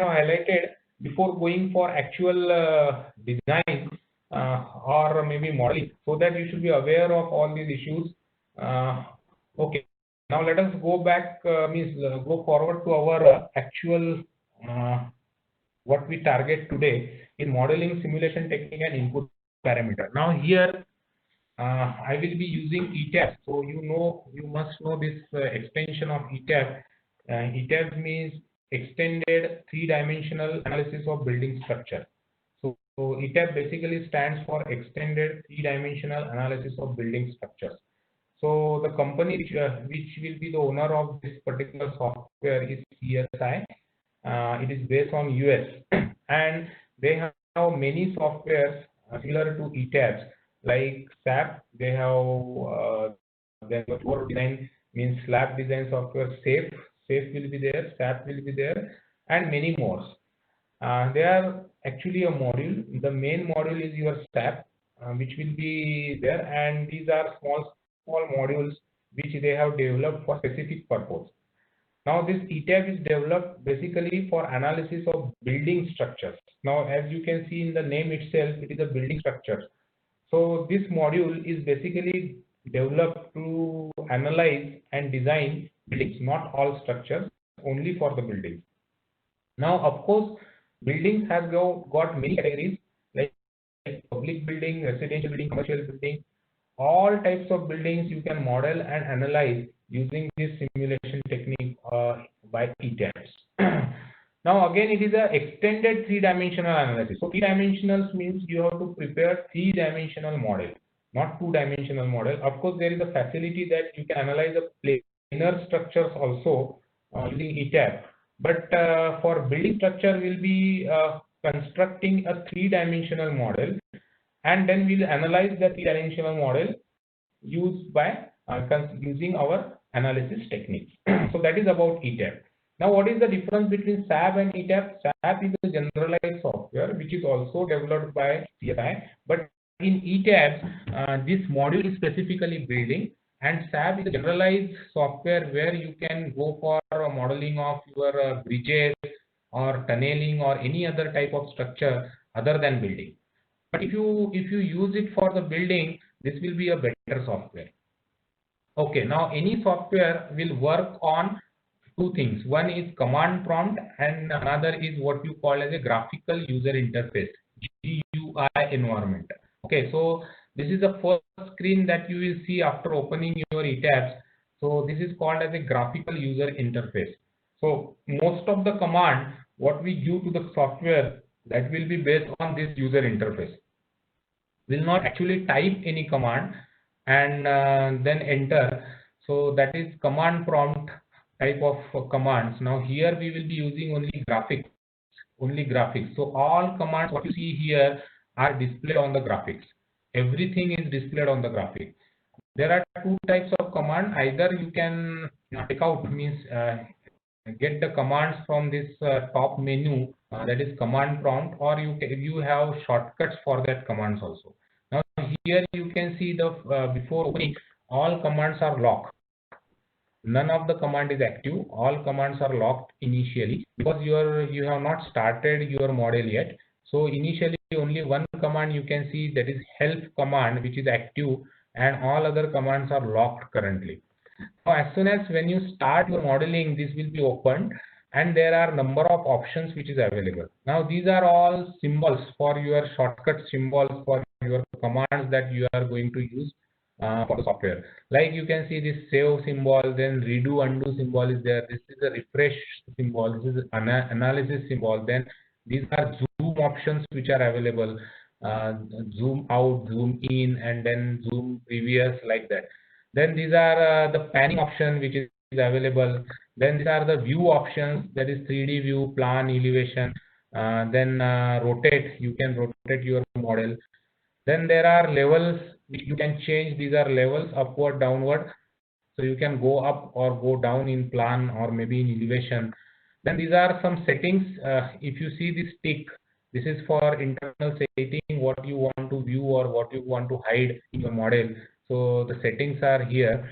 highlighted before going for actual design or maybe modeling, so that you should be aware of all these issues. Okay, now let us go back, go forward to our actual what we target today in modeling, simulation technique, and input parameter. Now here I will be using ETABS. So you must know this extension of ETABS. ETABS means extended three-dimensional analysis of building structure. So ETABS basically stands for extended three-dimensional analysis of building structures. So the company which will be the owner of this particular software is CSI. It is based on US and they have many softwares similar to ETABS like SAP. They have then for design means slab design software. Safe will be there, SAP will be there, and many more. They are actually a module. The main module is your SAP, which will be there, and these are small modules which they have developed for specific purpose. Now this ETABS is developed basically for analysis of building structures. Now as you can see in the name itself, it is a building structure. So this module is basically developed to analyze and design buildings, not all structures, only for the buildings. Now of course, buildings have got many categories like public building, residential building, commercial building. All types of buildings you can model and analyze using this simulation technique by ETABS. Now again, it is an extended three-dimensional analysis. So three-dimensional means you have to prepare three-dimensional model, not two-dimensional model. Of course, there is a facility that you can analyze the planar structures also using ETABS. But for building structure, we'll be constructing a three-dimensional model, and then we'll analyze the three-dimensional model used by using our analysis techniques. So that is about ETABS. Now, what is the difference between SAP and ETABS? SAP is a generalized software which is also developed by CSI, but in ETABS, this module is specifically building, and SAP is a generalized software where you can go for modeling of your bridges or tunneling or any other type of structure other than building. But if you use it for the building, this will be a better software. Okay, now any software will work on two things. One is command prompt and another is what you call as a graphical user interface, GUI environment. Okay, so this is the first screen that you will see after opening your ETABS. So this is called as a graphical user interface. So most of the command what we give to the software, that will be based on this user interface. Will not actually type any command and then enter. So that is command prompt type of commands. Now here we will be using only graphics. So all commands what you see here are displayed on the graphics. Everything is displayed on the graphic. There are two types of command. Either you can take out, means get the commands from this top menu, that is command prompt, or you have shortcuts for that commands also. Now here you can see the before opening, all commands are locked. None of the command is active. All commands are locked initially because you have not started your model yet. So initially only one command you can see, that is help command, which is active, and all other commands are locked currently. Now as soon as when you start your modeling, this will be opened and there are number of options which is available. Now these are all symbols for your shortcut symbols for your commands that you are going to use for the software. Like you can see this save symbol, then redo undo symbol is there. This is a refresh symbol. This is an analysis symbol. Then these are zoom options which are available. Zoom out, zoom in, and then zoom previous, like that. Then these are the panning option which is available. Then these are the view options, that is 3D view, plan, elevation. Then rotate, you can rotate your model. Then there are levels you can change. These are levels, upward, downward. So you can go up or go down in plan or maybe in elevation. Then these are some settings. If you see this tick, this is for internal setting, what you want to view or what you want to hide in your model. So the settings are here.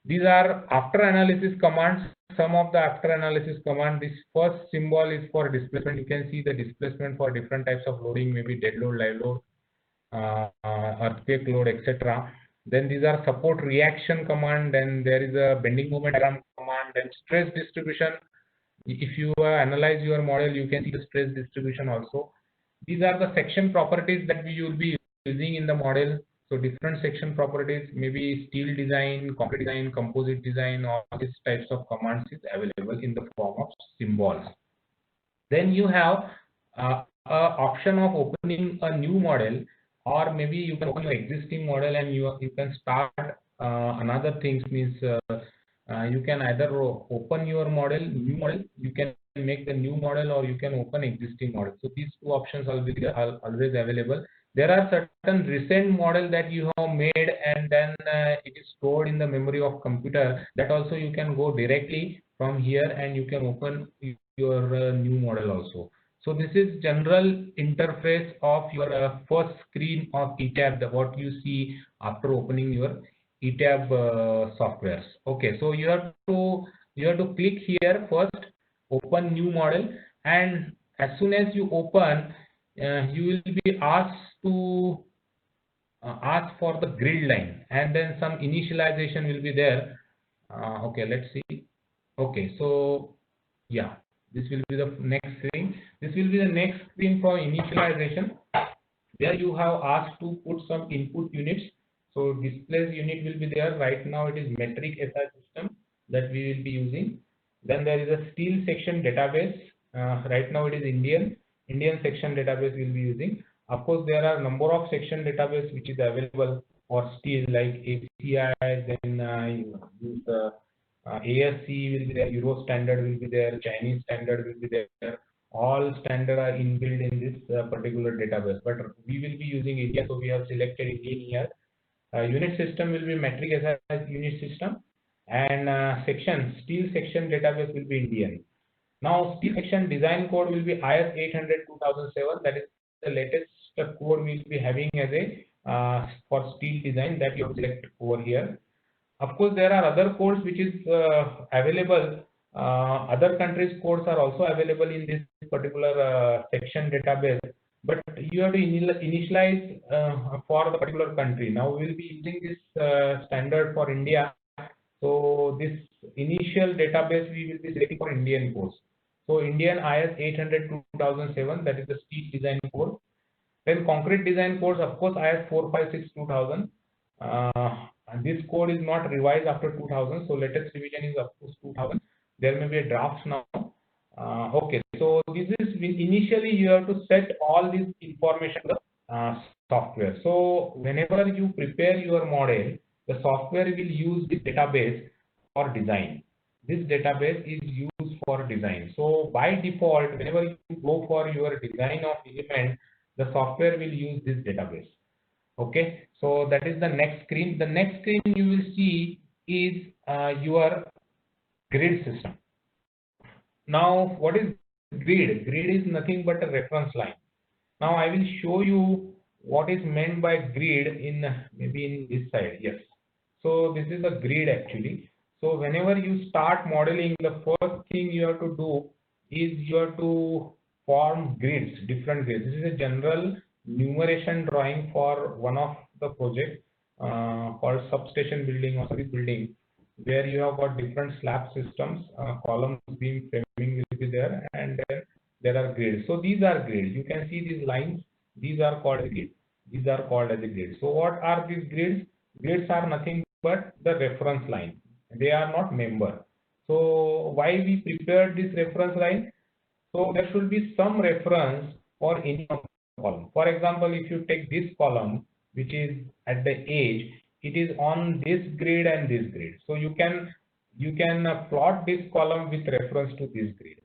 These are after analysis commands. Some of the after analysis command, this first symbol is for displacement. You can see the displacement for different types of loading, maybe dead load, live load, earthquake load, etc. Then these are support reaction command. Then there is a bending moment diagram command. Then stress distribution. If you analyze your model, you can see the stress distribution also. These are the section properties that we will be using in the model. So different section properties, maybe steel design, concrete design, composite design, all these types of commands is available in the form of symbols. Then you have a option of opening a new model, or maybe you can open your existing model and you can start another things. Means you can either open your model, new model, you can make the new model, or you can open existing model. So these two options are always available. There are certain recent model that you have made and then it is stored in the memory of computer. That also you can go directly from here and you can open your new model also. So this is general interface of your first screen of ETAB, what you see after opening your ETAB softwares. Okay, so you have to click here first, open new model, and as soon as you open, you will be asked to ask for the grid line, and then some initialization will be there. Okay, let's see. Okay, so yeah, this will be the next screen. This will be the next screen for initialization. There you have asked to put some input units. So displays unit will be there. Right now it is metric SI system that we will be using. Then there is a steel section database. Right now it is Indian section database we will be using. Of course, there are number of section database which is available for steel, like ACI, then use the ASC will be there, Euro standard will be there, Chinese standard will be there. All standard are inbuilt in this particular database, but we will be using India, so we have selected Indian here. Unit system will be metric SI unit system, and steel section database will be Indian. Now steel section design code will be IS 800-2007. That is the latest code we will be having as a for steel design that you select over here. Of course, there are other codes which is available. Other countries' codes are also available in this particular section database, but you have to initialize for the particular country. Now we will be using this standard for India. So this initial database we will be selecting for Indian codes. So Indian IS 800-2007, that is the steel design code. Then concrete design codes, of course, IS 456-2000. And this code is not revised after 2000, so latest revision is up to 2000. There may be a draft now. Okay, so this is initially you have to set all this information to the software. So whenever you prepare your model, the software will use this database for design. This database is used for design. So by default, whenever you go for your design of element, the software will use this database. Okay, so that is the next screen. The next screen you will see is your grid system. Now, what is grid? Grid is nothing but a reference line. Now, I will show you what is meant by grid in maybe in this side. Yes. So this is a grid actually. So whenever you start modeling, the first thing you have to do is you have to form grids, different grids. This is a general numeration drawing for one of the project called substation building or service building, where you have got different slab systems, columns, beam, framing will be there, and then there are grids. So these are grids. You can see these lines. These are called as grids. These are called as a grid. So what are these grids? Grids are nothing but the reference line. They are not member. So why we prepared this reference line? So there should be some reference for any column. For example, if you take this column, which is at the edge, it is on this grid and this grid. So you can plot this column with reference to this grid.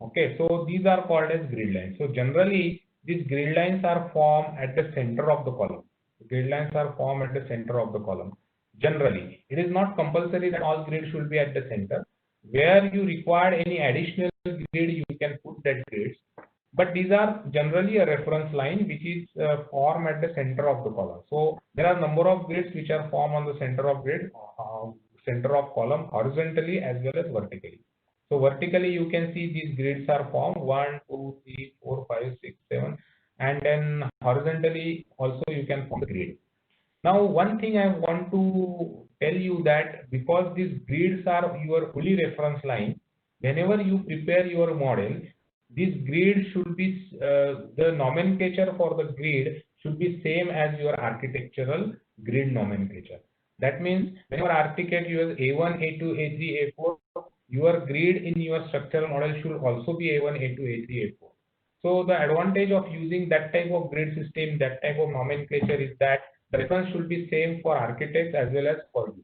Okay, so these are called as grid lines. So generally, these grid lines are formed at the center of the column. Grid lines are formed at the center of the column. Generally, it is not compulsory that all grids should be at the center. Where you require any additional grid, you can put that grids. But these are generally a reference line which is formed at the center of the column. So there are number of grids which are formed on the center of grid. center of column horizontally as well as vertically. So vertically you can see these grids are formed 1, 2, 3, 4, 5, 6, 7, and then horizontally also you can form the grid. Now, one thing I want to tell you that because these grids are your only reference line, whenever you prepare your model, this grid should be, the nomenclature for the grid should be same as your architectural grid nomenclature. That means whenever architect uses A1, A2, A3, A4, your grid in your structural model should also be A1, A2, A3, A4. So the advantage of using that type of grid system, that type of nomenclature is that the reference should be same for architects as well as for you.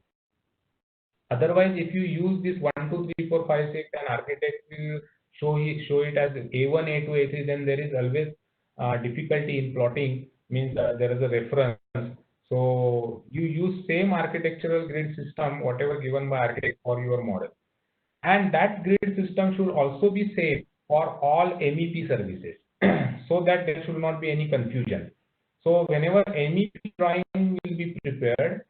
Otherwise, if you use this 1, 2, 3, 4, 5, 6 and architect will show it as A1, A2, A3, then there is always difficulty in plotting, means there is a reference. So you use same architectural grid system, whatever given by architect for your model. And that grid system should also be same for all MEP services so that there should not be any confusion. So whenever MEP drawing will be prepared,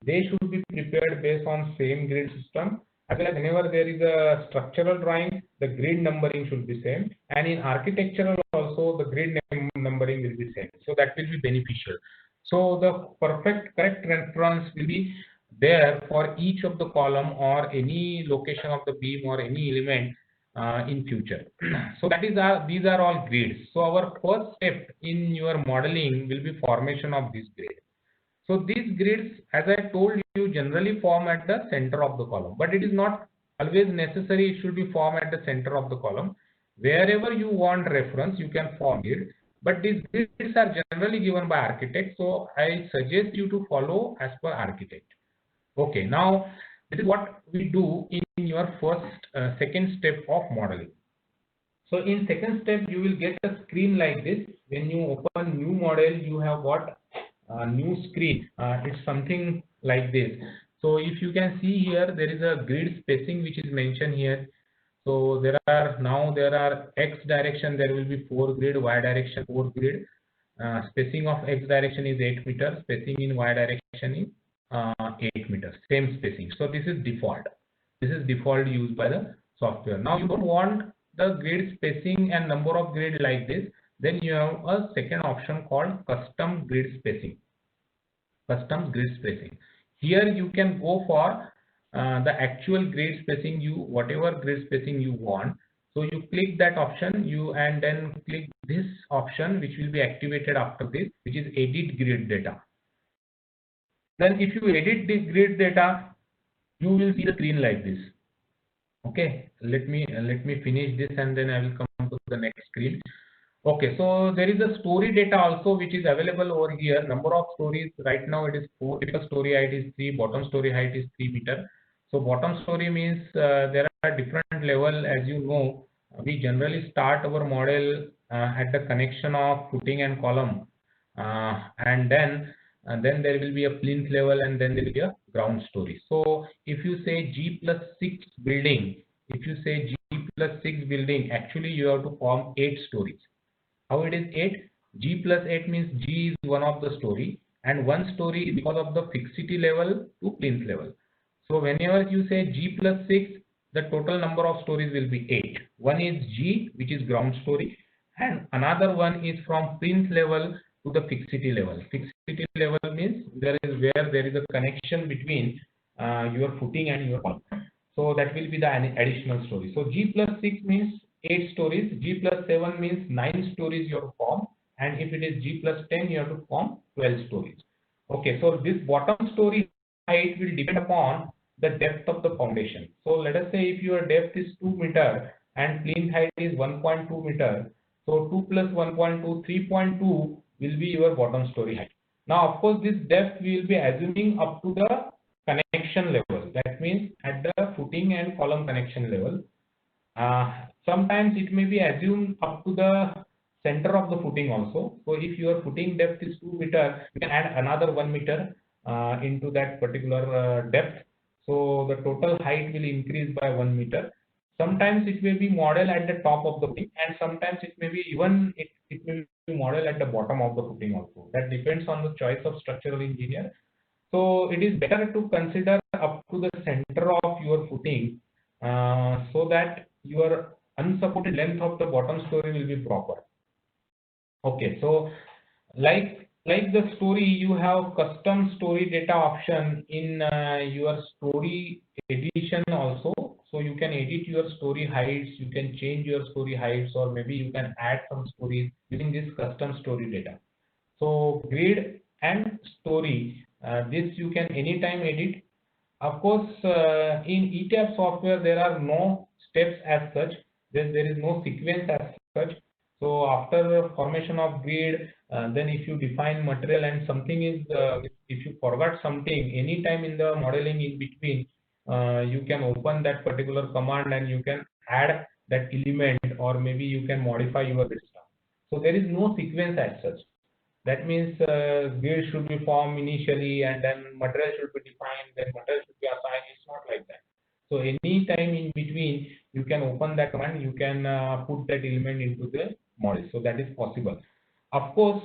they should be prepared based on same grid system. As well as whenever there is a structural drawing, the grid numbering should be same. And in architectural also, the grid numbering will be same. So that will be beneficial. So the correct reference will be there for each of the column or any location of the beam or any element in future. So that is these are all grids. So our first step in your modeling will be formation of this grid. So these grids, as I told you, generally form at the center of the column, but it is not always necessary it should be formed at the center of the column. Wherever you want reference, you can form it. But these grids are generally given by architect, so I suggest you to follow as per architect. Okay, now this is what we do in your second step of modeling. So in second step, you will get a screen like this. When you open new model, you have got a new screen. It's something like this. So if you can see here, there is a grid spacing which is mentioned here. So there are X direction, there will be 4 grid, Y direction 4 grid. Spacing of X direction is 8 meters, spacing in Y direction is 8 meters, same spacing. So this is default. This is default used by the software. Now you don't want the grid spacing and number of grid like this, then you have a second option called custom grid spacing. Custom grid spacing. Here you can go for the actual grid spacing, whatever grid spacing you want. So you click that option, and then click this option which will be activated after this, which is edit grid data. Then if you edit the grid data, you will see the screen like this. Okay, let me finish this and then I will come to the next screen. Okay, so there is a story data also which is available over here. Number of stories right now it is 4. Typical story height is 3. Bottom story height is 3 meter. So bottom story means there are different level. As you know, we generally start our model at the connection of footing and column, and then there will be a plinth level, and then there will be a ground story. So if you say G+6 building, actually you have to form 8 stories. How it is 8? G+8 means G is one of the story, and one story is because of the fixity level to plinth level. So whenever you say G+6, the total number of stories will be 8. One is G, which is ground story, and another one is from plinth level to the fixity level. Fixity level means where there is a connection between your footing and your column. So that will be the additional story. So G+6 means 8 stories, G+7 means 9 stories you have to form, and if it is G+10 you have to form 12 stories. Okay, so this bottom story height will depend upon the depth of the foundation. So let us say if your depth is 2 meter and plinth height is 1.2 meter, so 2 plus 1.2, 3.2 will be your bottom story height. Now of course this depth we will be assuming up to the connection level. That means at the footing and column connection level. Sometimes it may be assumed up to the center of the footing also. So if your footing depth is 2 meter, you can add another 1 meter into that particular depth. So the total height will increase by 1 meter. Sometimes it may be model at the top of the footing, and sometimes it may be even it may be model at the bottom of the footing also. That depends on the choice of structural engineer. So it is better to consider up to the center of your footing so that your unsupported length of the bottom story will be proper. Okay, so like the story, you have custom story data option in your story edition also. So you can edit your story heights, you can change your story heights, or maybe you can add some stories using this custom story data. So grid and story, this you can anytime edit. Of course, in ETABS software, there are no steps as such. There is no sequence as such. So after formation of grid, then if you define material and something is, if you forgot something, anytime in the modeling in between, you can open that particular command and you can add that element, or maybe you can modify your grid stuff. So there is no sequence as such. That means grid should be formed initially and then material should be defined, then material should be assigned. It's not like that. So any time in between, you can open that command, you can put that element into the model. So that is possible. Of course,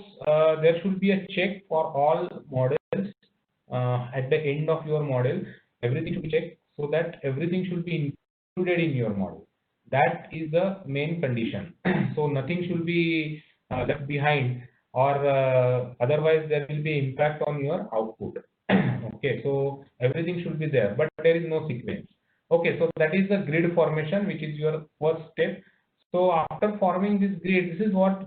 there should be a check for all models at the end of your model. Everything should be checked so that everything should be included in your model. That is the main condition. So nothing should be left behind, or otherwise there will be impact on your output. Okay, so everything should be there, but there is no sequence. Okay, so that is the grid formation, which is your first step. So after forming this grid, this is what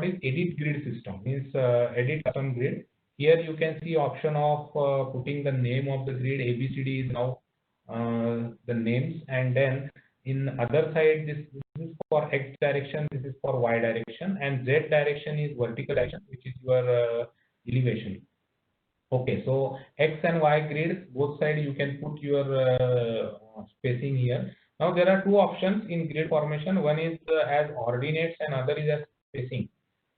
is edit grid system, means edit custom grid. Here you can see option of putting the name of the grid. ABCD is now the names, and then in other side, this is for X direction, this is for Y direction, and Z direction is vertical direction, which is your elevation. Okay, so X and Y grids, both sides you can put your spacing here. Now there are two options in grid formation. One is as ordinates and other is as spacing.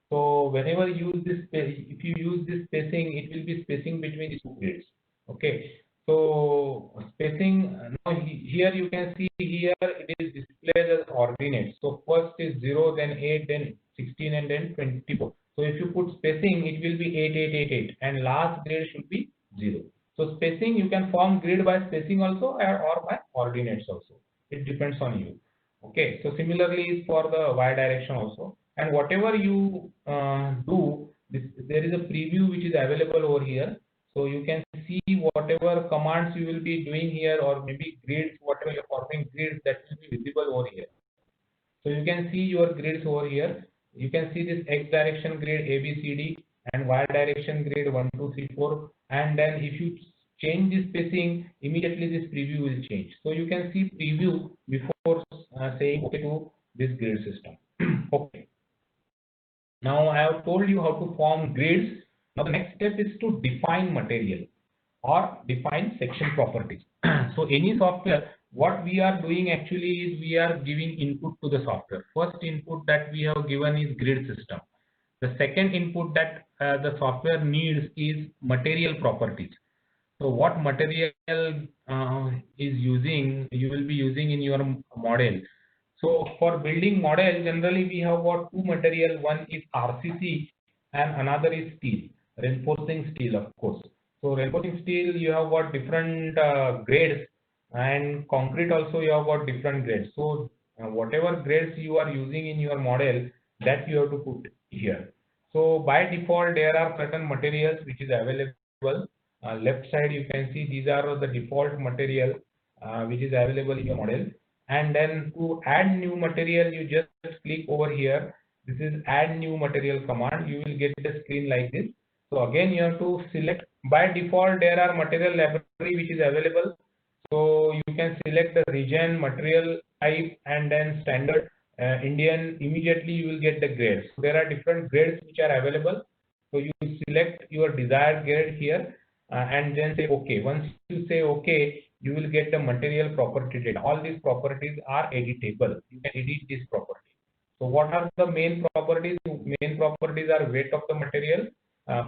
So whenever you use this, if you use this spacing, it will be spacing between the two grids. Okay. So spacing, now here you can see here it is displayed as ordinates. So first is 0, then 8, then 16, and then 24. So if you put spacing, it will be 8, 8, 8, 8, and last grid should be 0. So spacing, you can form grid by spacing also, or by ordinates also. It depends on you. Okay. So similarly for the Y direction also. And whatever you do, there is a preview which is available over here. So you can see whatever commands you will be doing here, or maybe grids, whatever you're forming grids, that will be visible over here. So you can see your grids over here. You can see this X direction grid ABCD and Y direction grid 1, 2, 3, 4. And then if you change this spacing, immediately this preview will change. So you can see preview before saying okay to this grid system. Okay. Now I have told you how to form grids. Now the next step is to define material or define section properties. So any software, what we are doing actually is we are giving input to the software. First input that we have given is grid system. The second input that the software needs is material properties. So what material is using, you will be using in your model. So for building model, generally we have got two material. One is RCC and another is steel, reinforcing steel, of course. So reinforcing steel, you have got different grades, and concrete also you have got different grades. So whatever grades you are using in your model, that you have to put here. So by default, there are certain materials which is available. Left side you can see these are the default material which is available in your model. And then to add new material, you just click over here. This is add new material command. You will get the screen like this. So again you have to select. By default there are material library which is available. So you can select the region, material type, and then standard Indian. Immediately you will get the grades. So there are different grades which are available. So you select your desired grade here and then say OK. Once you say OK, you will get the material property data. All these properties are editable. You can edit these properties. So what are the main properties? Main properties are weight of the material.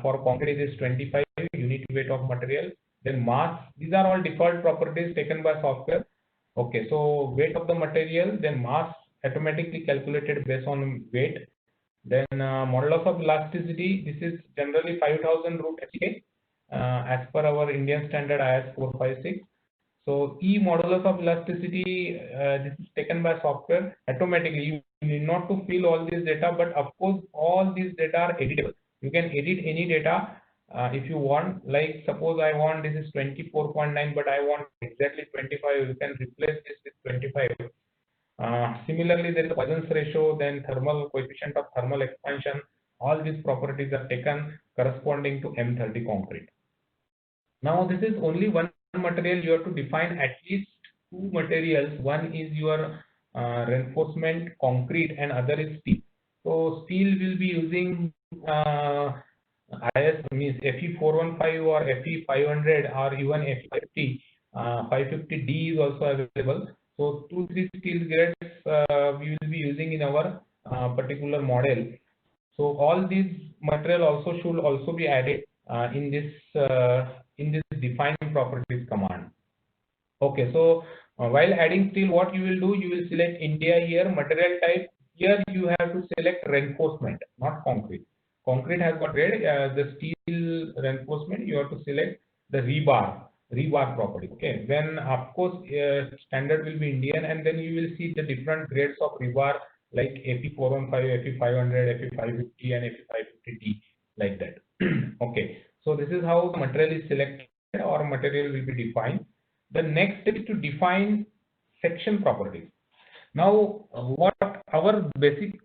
For concrete is 25 unit weight of material. Then mass. These are all default properties taken by software. Okay, so weight of the material, then mass automatically calculated based on weight. Then modulus of elasticity. This is generally 5000 root HK as per our Indian standard IS 456. So E modulus of elasticity, this is taken by software automatically. You need not to fill all this data, but of course all these data are editable. You can edit any data if you want. Like suppose I want this is 24.9, but I want exactly 25. You can replace this with 25. Similarly, there is a Poisson's ratio, then thermal coefficient of thermal expansion. All these properties are taken corresponding to M30 concrete. Now, this is only one material. You have to define at least two materials. One is your reinforcement concrete and other is steel. So steel will be using IS means Fe415 or Fe500 or even Fe550. 550D is also available. So 2-3 steel grades we will be using in our particular model. So all these material also should also be added in this define properties command. Okay, so while adding steel, what you will do, you will select India here, material type. Here you have to select reinforcement, not concrete. Concrete has got red. The steel reinforcement, you have to select the rebar property. Okay, then of course standard will be Indian, and then you will see the different grades of rebar like Fe415, Fe500, Fe550, and Fe550D like that. Okay, so this is how the material is selected or material will be defined. The next step is to define section properties. Now, what our basic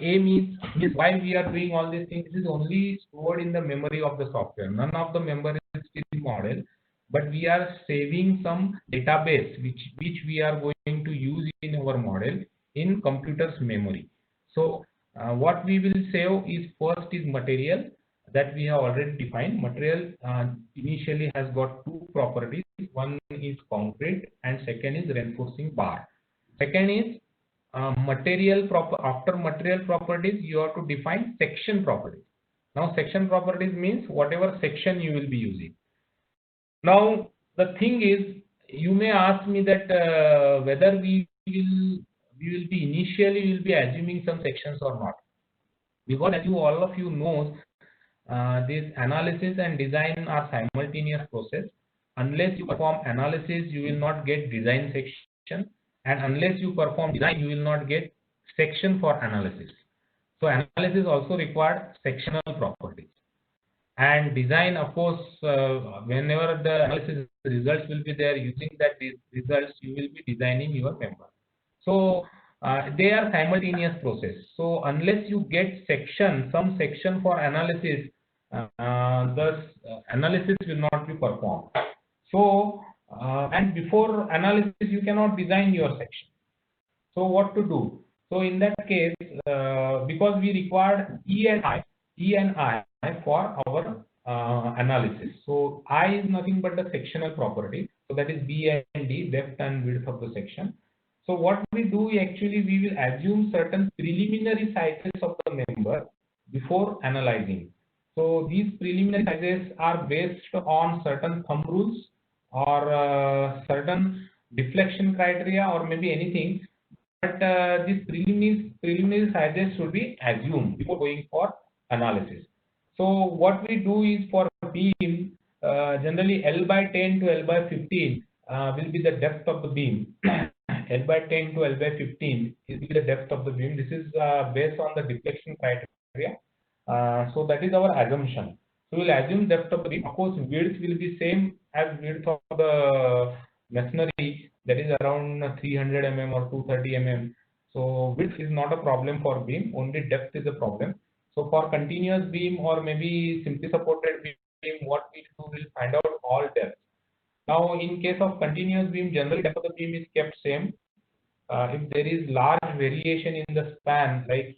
aim is why we are doing all these things is only stored in the memory of the software. None of the memory is still model, but we are saving some database which we are going to use in our model in computer's memory. So, what we will save is first is material that we have already defined. Material initially has got two properties. One is concrete and second is reinforcing bar. Second is after material properties, you have to define section properties. Now, section properties means whatever section you will be using. Now, the thing is, you may ask me that whether we will be initially will be assuming some sections or not, because as you all of you know, this analysis and design are simultaneous process. Unless you perform analysis, you will not get design section, and unless you perform design, you will not get section for analysis. So analysis also required sectional properties, and design, of course, whenever the analysis results will be there, using that results you will be designing your member. So they are simultaneous process. So unless you get some section for analysis, the analysis will not be performed. So and before analysis you cannot design your section. So what to do? So in that case, because we required E and I for our analysis. So I is nothing but the sectional property. So that is B and D, depth and width of the section. So what we do actually, we will assume certain preliminary sizes of the member before analyzing. So these preliminary sizes are based on certain thumb rules or certain deflection criteria or maybe anything. But these preliminary sizes should be assumed before going for analysis. So what we do is for beam, generally L by 10 to L by 15 will be the depth of the beam. L by 10 to L by 15 is the depth of the beam. This is based on the deflection criteria. So that is our assumption. So we'll assume depth of the beam. Of course, width will be same as width of the masonry, that is around 300 mm or 230 mm. So width is not a problem for beam, only depth is a problem. So for continuous beam or maybe simply supported beam, what we do will find out all depth. Now in case of continuous beam, generally depth of the beam is kept same. If there is large variation in the span, like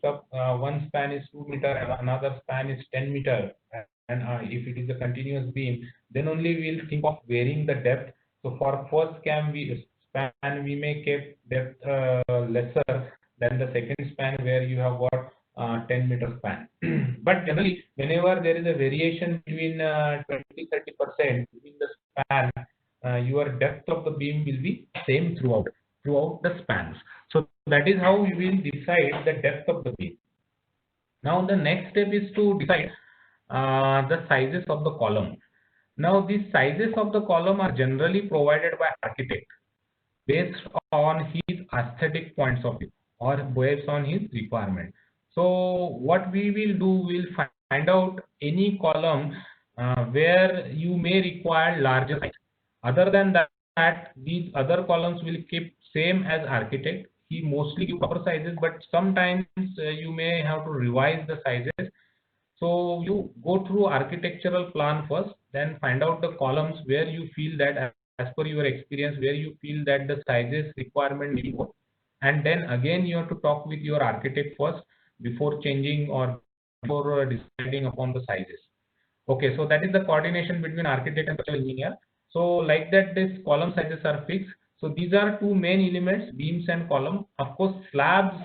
one span is 2 meter and another span is 10 meter, and if it is a continuous beam, then only we will think of varying the depth. So for first span we may keep depth lesser than the second span where you have got 10 meter span. But generally, whenever there is a variation between 20-30% between the span, your depth of the beam will be same throughout the spans. So that is how we will decide the depth of the beam. Now the next step is to decide the sizes of the column. Now these sizes of the column are generally provided by architect based on his aesthetic points of view or based on his requirement. So what we will do, we'll find out any column where you may require larger size. Other than that, these other columns will keep same as architect. He mostly give proper sizes, but sometimes you may have to revise the sizes. So you go through architectural plan first, then find out the columns where you feel that as per your experience, where you feel that the sizes requirement need more. And then again you have to talk with your architect first before changing or before deciding upon the sizes. Okay, so that is the coordination between architect and structural engineer. So like that, this column sizes are fixed. So these are two main elements, beams and column. Of course, slabs,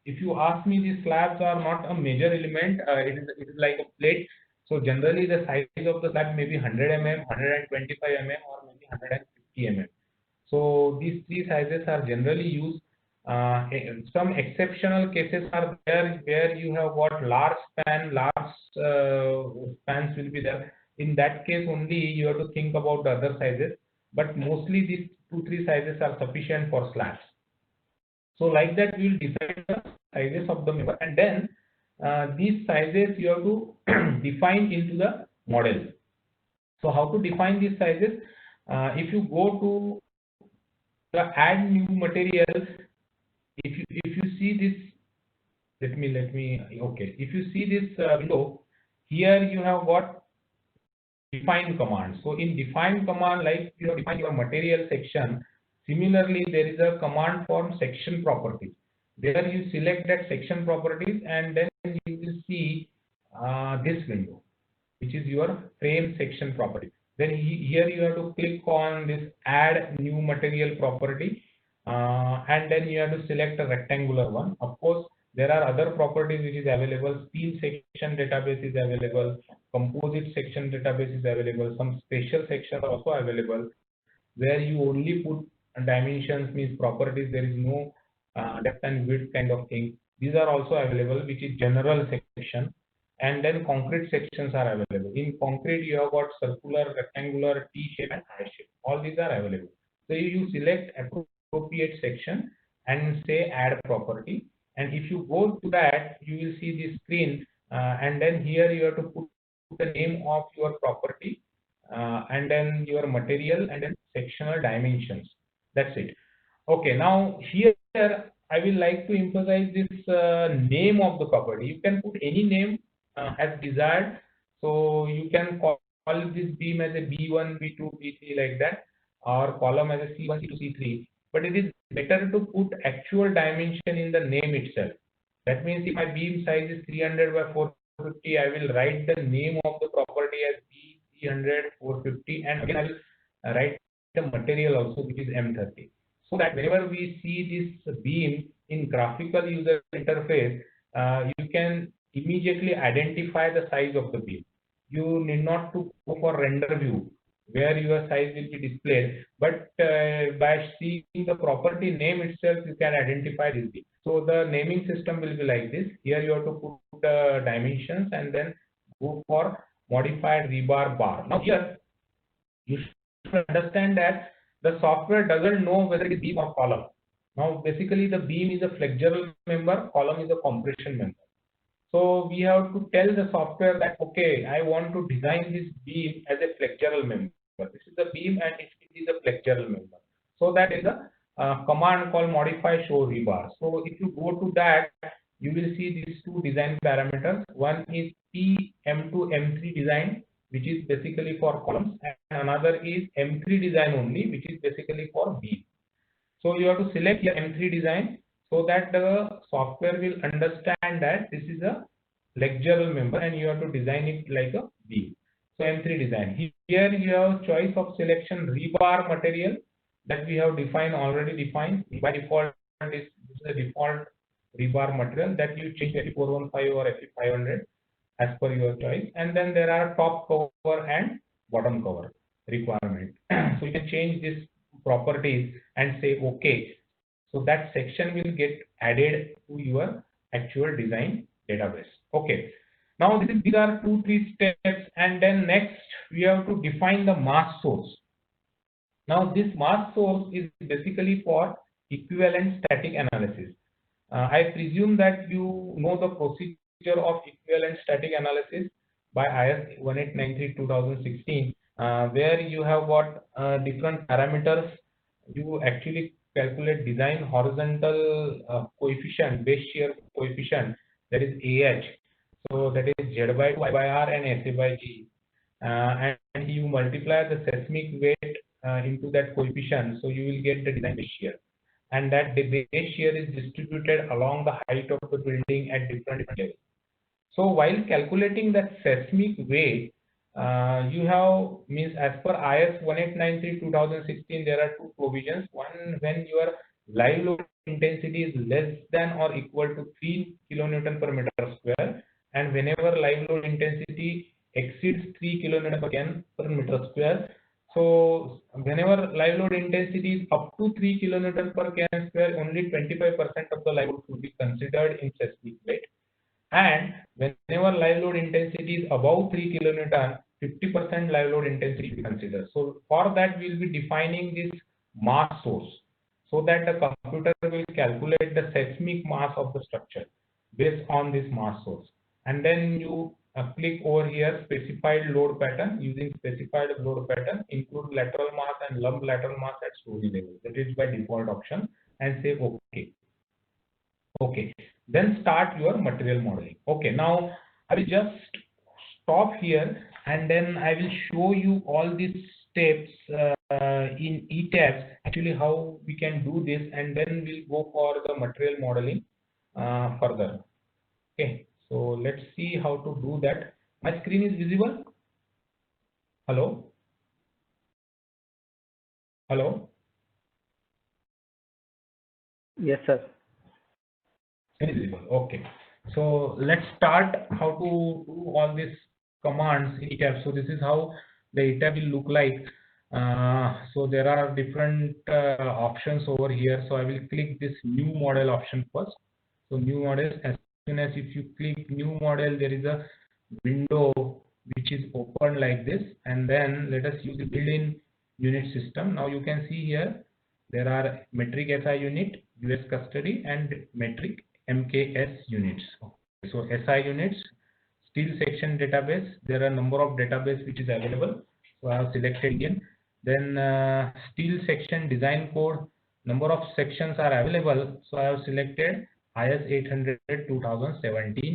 if you ask me, these slabs are not a major element. It is like a plate. So generally the size of the slab may be 100 mm, 125 mm, or maybe 150 mm. So these three sizes are generally used. Some exceptional cases are there where you have got large span, large spans will be there. In that case only you have to think about the other sizes, but mostly these two, three sizes are sufficient for slabs. So like that we will decide the sizes of the member, and then these sizes you have to define into the model. So how to define these sizes? If you go to the add new materials, if you see this, let me okay, if you see this window here, you have got define command. So in define command, like you have defined your material section, similarly there is a command for section properties. There you select that section properties, and then you will see this window, which is your frame section property. Then here you have to click on this add new material property, and then you have to select a rectangular one. Of course, there are other properties which is available. Steel section database is available. Composite section database is available. Some special sections are also available where you only put dimensions, means properties. There is no depth and width kind of thing. These are also available, which is general section. And then concrete sections are available. In concrete, you have got circular, rectangular, T shape, and I shape. All these are available. So you select appropriate section and say add property. And if you go to that, you will see this screen. And then here you have to put the name of your property, and then your material, and then sectional dimensions. That's it. Okay, now here I will like to emphasize this name of the property. You can put any name as desired. So you can call this beam as a B1, B2, B3 like that, or column as a C1, C2, C3. But it is better to put actual dimension in the name itself. That means if my beam size is 300 by 450, I will write the name of the property as B 300 450, and again I will write the material also, which is M30. So that whenever we see this beam in graphical user interface, you can immediately identify the size of the beam. You need not to go for render view where your size will be displayed, but by seeing the property name itself, you can identify this beam. So the naming system will be like this. Here you have to put the dimensions and then go for modified rebar bar. Now here you should understand that the software doesn't know whether it is beam or column. Now basically the beam is a flexural member, column is a compression member. So we have to tell the software that, okay, I want to design this beam as a flexural member. This is the beam and it is a flexural member. So that is a command called modify show rebar. So if you go to that, you will see these two design parameters. One is PM to M3 design, which is basically for columns, and another is M3 design only, which is basically for beam. So you have to select your M3 design so that the software will understand that this is a flexural member and you have to design it like a beam. So M3 design. Here you have choice of selection rebar material that we have already defined. By default, this is the default rebar material that you change FE415 or FE500 as per your choice. And then there are top cover and bottom cover requirement. So you can change this properties and say okay. So that section will get added to your actual design database. Okay. Now these are 2-3 steps, and then next we have to define the mass source. Now this mass source is basically for equivalent static analysis. I presume that you know the procedure of equivalent static analysis by IS 1893-2016, where you have got different parameters. You actually calculate design horizontal coefficient, base shear coefficient, that is AH. So that is Z by 2, I by R, and SA by G. And you multiply the seismic weight into that coefficient, so you will get the design base shear. And that the base shear is distributed along the height of the building at different levels. So while calculating that seismic weight, you have means as per IS 1893-2016, there are two provisions. One, when your live load intensity is less than or equal to 3 kilonewton per meter square, and whenever live load intensity exceeds 3 kilonewton per meter square. So whenever live load intensity is up to 3 kilonewton per kN square, only 25% of the live load should be considered in seismic weight. And whenever live load intensity is above 3 kilonewton, 50% live load intensity should be considered. So for that, we'll be defining this mass source, so that the computer will calculate the seismic mass of the structure based on this mass source. And then you click over here, specified load pattern. Using specified load pattern, include lateral mass and lump lateral mass at story level. That is by default option, and say OK. Okay, then start your material modeling. Okay, now I will just stop here, and then I will show you all these steps in ETABS, actually how we can do this, and then we'll go for the material modeling further. Okay, so let's see how to do that. My screen is visible? Hello? Hello? Yes, sir. Visible. Okay. So let's start how to do all these commands in ETABS. So this is how the ETAB will look like. So there are different options over here. So I will click this new model option first. So new model, as soon as if you click new model, there is a window which is open like this, and then let us use the built-in unit system. Now you can see here there are metric SI unit, US custody, and metric MKS units. Okay. So SI units, steel section database, there are number of database which is available. So I have selected Indian. Then steel section design code, number of sections are available. So I have selected IS 800-2017